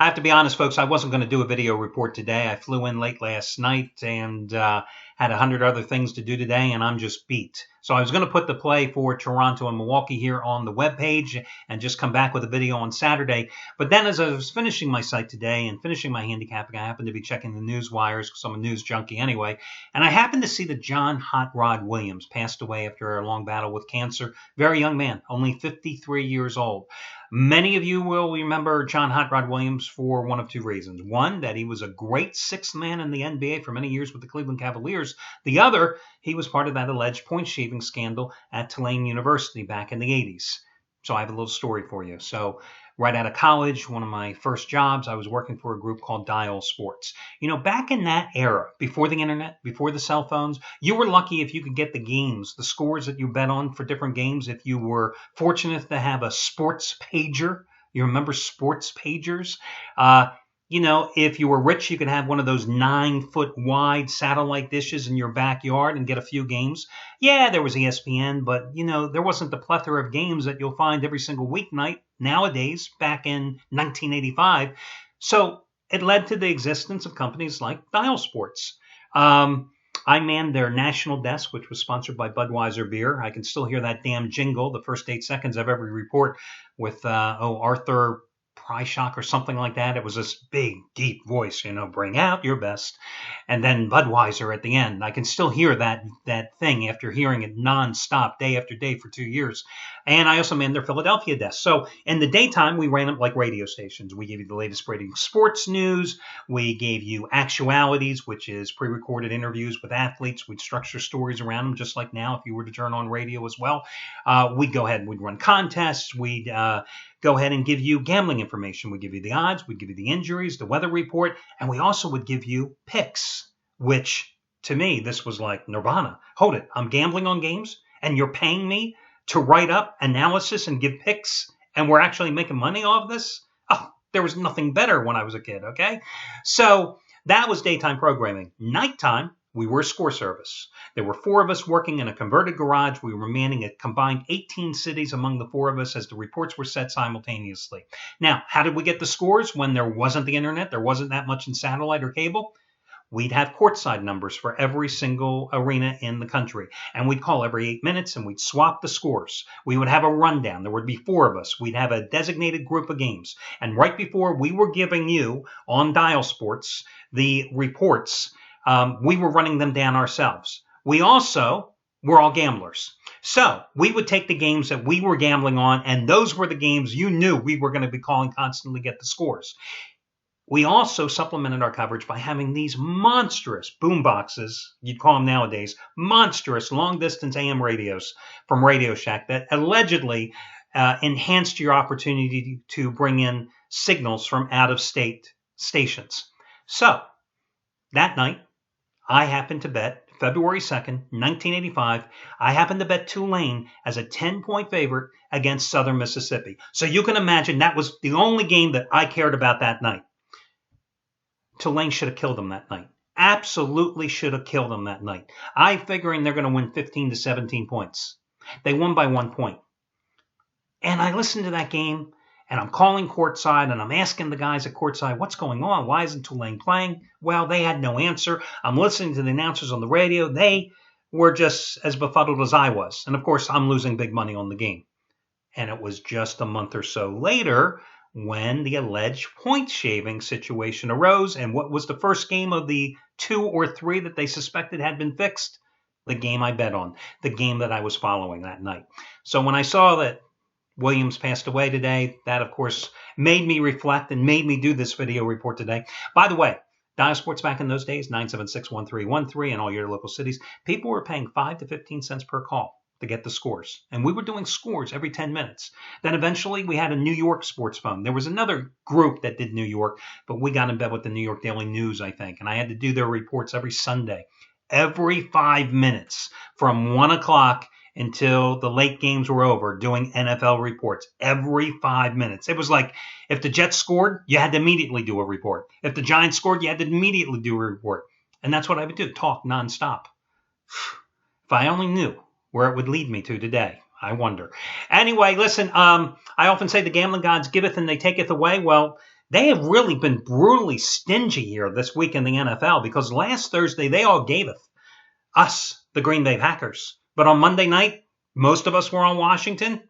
I have to be honest, folks, I wasn't going to do a video report today. I flew in late last night and had 100 other things to do today, and I'm just beat. So I was going to put the play for Toronto and Milwaukee here on the webpage and just come back with a video on Saturday. But then as I was finishing my site today and finishing my handicapping, I happened to be checking the news wires because I'm a news junkie anyway, and I happened to see that John Hot Rod Williams passed away after a long battle with cancer. Very young man, only 53 years old. Many of you will remember John Hot Rod Williams for one of two reasons. One, that he was a great sixth man in the NBA for many years with the Cleveland Cavaliers. The other, he was part of that alleged point shaving scandal at Tulane University back in the 80s. So I have a little story for you. So right out of college, one of my first jobs, I was working for a group called Dial Sports. You know, back in that era, before the internet, before the cell phones, you were lucky if you could get the games, the scores that you bet on for different games. If you were fortunate to have a sports pager, you remember sports pagers? If you were rich, you could have one of those 9-foot wide satellite dishes in your backyard and get a few games. Yeah, there was ESPN, but, there wasn't the plethora of games that you'll find every single weeknight nowadays, back in 1985. So it led to the existence of companies like Dial Sports. I manned their national desk, which was sponsored by Budweiser beer. I can still hear that damn jingle the first 8 seconds of every report with, Arthur Pryshock or something like that. It was this big, deep voice, bring out your best. And then Budweiser at the end. I can still hear that thing after hearing it nonstop day after day for 2 years. And I also manned their Philadelphia desk. So in the daytime, we ran it like radio stations. We gave you the latest breaking sports news. We gave you actualities, which is pre-recorded interviews with athletes. We'd structure stories around them, just like now if you were to turn on radio as well. We'd go ahead and we'd run contests. We'd go ahead and give you gambling information. We'd give you the odds. We'd give you the injuries, the weather report, and we also would give you picks, which to me, this was like nirvana. Hold it. I'm gambling on games and you're paying me to write up analysis and give picks, and we're actually making money off this? Oh, there was nothing better when I was a kid, okay? So that was daytime programming. Nighttime, we were a score service. There were 4 of us working in a converted garage. We were manning a combined 18 cities among the 4 of us as the reports were set simultaneously. Now, how did we get the scores when there wasn't the internet? There wasn't that much in satellite or cable. We'd have courtside numbers for every single arena in the country. And we'd call every 8 minutes and we'd swap the scores. We would have a rundown. There would be 4 of us. We'd have a designated group of games. And right before we were giving you on Dial Sports the reports, we were running them down ourselves. We also were all gamblers. So we would take the games that we were gambling on, and those were the games you knew we were going to be calling constantly to get the scores. We also supplemented our coverage by having these monstrous boom boxes, you'd call them nowadays, monstrous long-distance AM radios from Radio Shack that allegedly enhanced your opportunity to bring in signals from out-of-state stations. So that night, I happened to bet February 2nd, 1985, I happened to bet Tulane as a 10-point favorite against Southern Mississippi. So you can imagine that was the only game that I cared about that night. Tulane should have killed them that night. Absolutely should have killed them that night. I figuring they're going to win 15 to 17 points. They won by 1 point. And I listened to that game, and I'm calling courtside, and I'm asking the guys at courtside, what's going on? Why isn't Tulane playing? Well, they had no answer. I'm listening to the announcers on the radio. They were just as befuddled as I was. And, of course, I'm losing big money on the game. And it was just a month or so later when the alleged point shaving situation arose. And what was the first game of the 2 or 3 that they suspected had been fixed? The game I bet on, the game that I was following that night. So when I saw that Williams passed away today, that, of course, made me reflect and made me do this video report today. By the way, Dial Sports back in those days, 976-1313 in all your local cities, people were paying 5 to 15 cents per call to get the scores. And we were doing scores every 10 minutes. Then eventually we had a New York sports phone. There was another group that did New York, but we got in bed with the New York Daily News, I think. And I had to do their reports every Sunday. Every 5 minutes from 1 o'clock until the late games were over, doing NFL reports every 5 minutes. It was like if the Jets scored, you had to immediately do a report. If the Giants scored, you had to immediately do a report. And that's what I would do, talk nonstop. If I only knew where it would lead me to today, I wonder. Anyway, listen, I often say the gambling gods giveth and they taketh away. Well, They have really been brutally stingy here this week in the NFL because last Thursday they all gave us, the Green Bay Packers. But on Monday night, most of us were on Washington.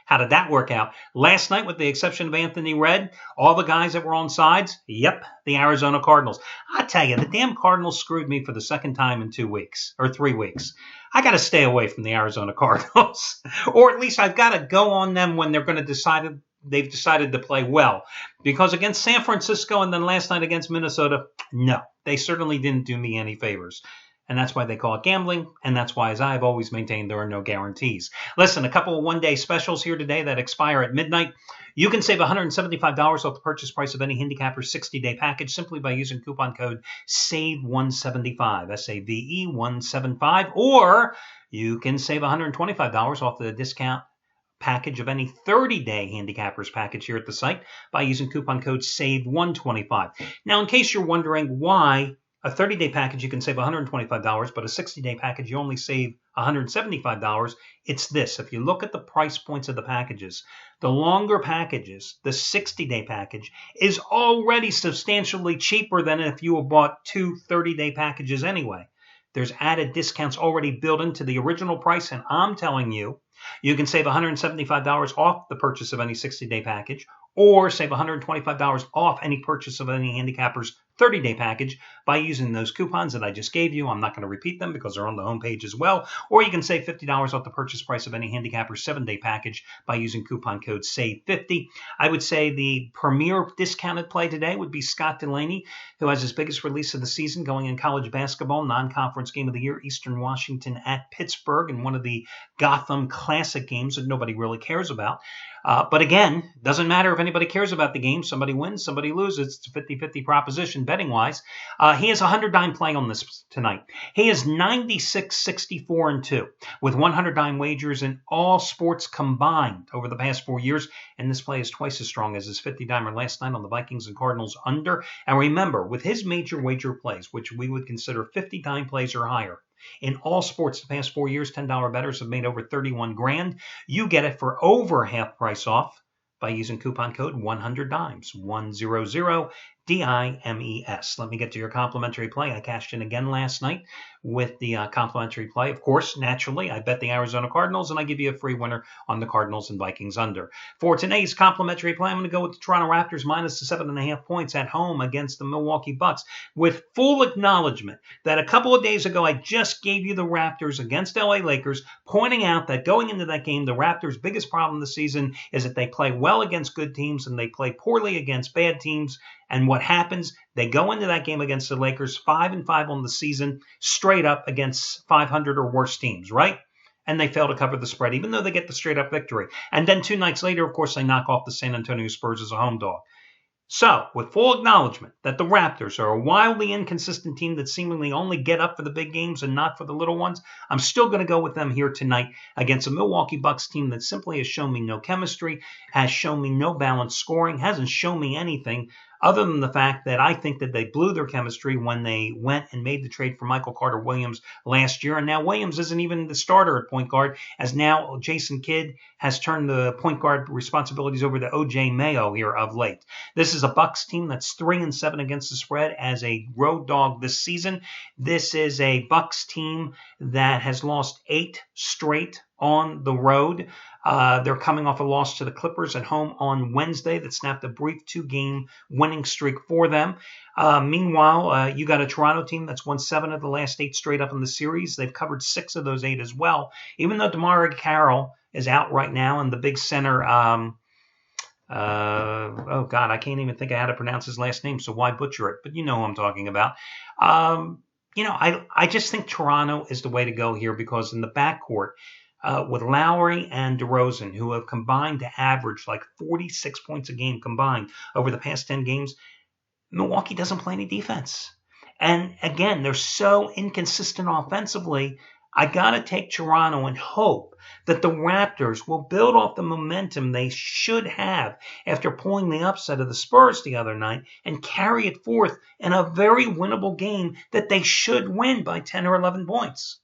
How did that work out? Last night, with the exception of Anthony Redd, all the guys that were on sides, yep, the Arizona Cardinals. I tell you, the damn Cardinals screwed me for the second time in 2 weeks or 3 weeks. I got to stay away from the Arizona Cardinals, or at least I've got to go on them when they're going to they've decided to play well. Because against San Francisco and then last night against Minnesota, no, they certainly didn't do me any favors. And that's why they call it gambling, and that's why, as I've always maintained, there are no guarantees. Listen, a couple of one-day specials here today that expire at midnight. You can save $175 off the purchase price of any handicapper's 60-day package simply by using coupon code SAVE175, S-A-V-E 175, or you can save $125 off the discount package of any 30-day handicapper's package here at the site by using coupon code SAVE125. Now, in case you're wondering why a 30-day package you can save $125, but a 60-day package you only save $175, it's this. If you look at the price points of the packages, the longer packages, the 60-day package, is already substantially cheaper than if you had bought 2 30-day packages anyway. There's added discounts already built into the original price, and I'm telling you, you can save $175 off the purchase of any 60-day package, or save $125 off any purchase of any handicapper's 30-day package by using those coupons that I just gave you. I'm not going to repeat them because they're on the homepage as well. Or you can save $50 off the purchase price of any handicapper's 7-day package by using coupon code SAVE50. I would say the premier discounted play today would be Scott Delaney, who has his biggest release of the season going in college basketball, non-conference game of the year, Eastern Washington at Pittsburgh, in one of the Gotham Classic games that nobody really cares about. But again, doesn't matter if anybody cares about the game. Somebody wins, somebody loses. It's a 50-50 proposition betting-wise. He has a 100-dime play on this tonight. He is 96-64-2 with 100-dime wagers in all sports combined over the past 4 years. And this play is twice as strong as his 50-dimer last night on the Vikings and Cardinals under. And remember, with his major wager plays, which we would consider 50-dime plays or higher, in all sports the past 4 years, $10 bettors have made over 31 grand. You get it for over half price off by using coupon code 100DIMES, 100 DIMES. Let me get to your complimentary play. I cashed in again last night with the complimentary play. Of course, naturally, I bet the Arizona Cardinals, and I give you a free winner on the Cardinals and Vikings under. For today's complimentary play, I'm going to go with the Toronto Raptors minus the 7.5 points at home against the Milwaukee Bucks, with full acknowledgement that a couple of days ago I just gave you the Raptors against LA Lakers, pointing out that going into that game, the Raptors' biggest problem this season is that they play well against good teams and they play poorly against bad teams. And what happens? They go into that game against the Lakers 5-5 on the season, straight up against 500 or worse teams, right? And they fail to cover the spread, even though they get the straight up victory. And then 2 nights later, of course, they knock off the San Antonio Spurs as a home dog. So, with full acknowledgement that the Raptors are a wildly inconsistent team that seemingly only get up for the big games and not for the little ones, I'm still going to go with them here tonight against a Milwaukee Bucks team that simply has shown me no chemistry, has shown me no balanced scoring, hasn't shown me anything other than the fact that I think that they blew their chemistry when they went and made the trade for Michael Carter-Williams last year. And now Williams isn't even the starter at point guard, as now Jason Kidd has turned the point guard responsibilities over to O.J. Mayo here of late. This is a Bucks team that's 3-7 against the spread as a road dog this season. This is a Bucks team that has lost 8 straight on the road. They're coming off a loss to the Clippers at home on Wednesday that snapped a brief 2-game winning streak for them. Meanwhile, you got a Toronto team that's won 7 of the last 8 straight up in the series. They've covered 6 of those 8 as well. Even though DeMar Carroll is out right now and the big center, oh God, I can't even think of how to pronounce his last name, so why butcher it? But you know who I'm talking about. I just think Toronto is the way to go here because in the backcourt, with Lowry and DeRozan, who have combined to average like 46 points a game combined over the past 10 games, Milwaukee doesn't play any defense. And again, they're so inconsistent offensively, I got to take Toronto and hope that the Raptors will build off the momentum they should have after pulling the upset of the Spurs the other night and carry it forth in a very winnable game that they should win by 10 or 11 points.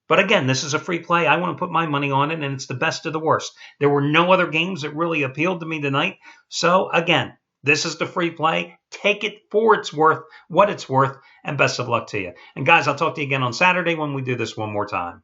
But again, this is a free play. I want to put my money on it, and it's the best of the worst. There were no other games that really appealed to me tonight. So again, This is the free play. Take it for its worth, what it's worth, and best of luck to you. And guys, I'll talk to you again on Saturday when we do this one more time.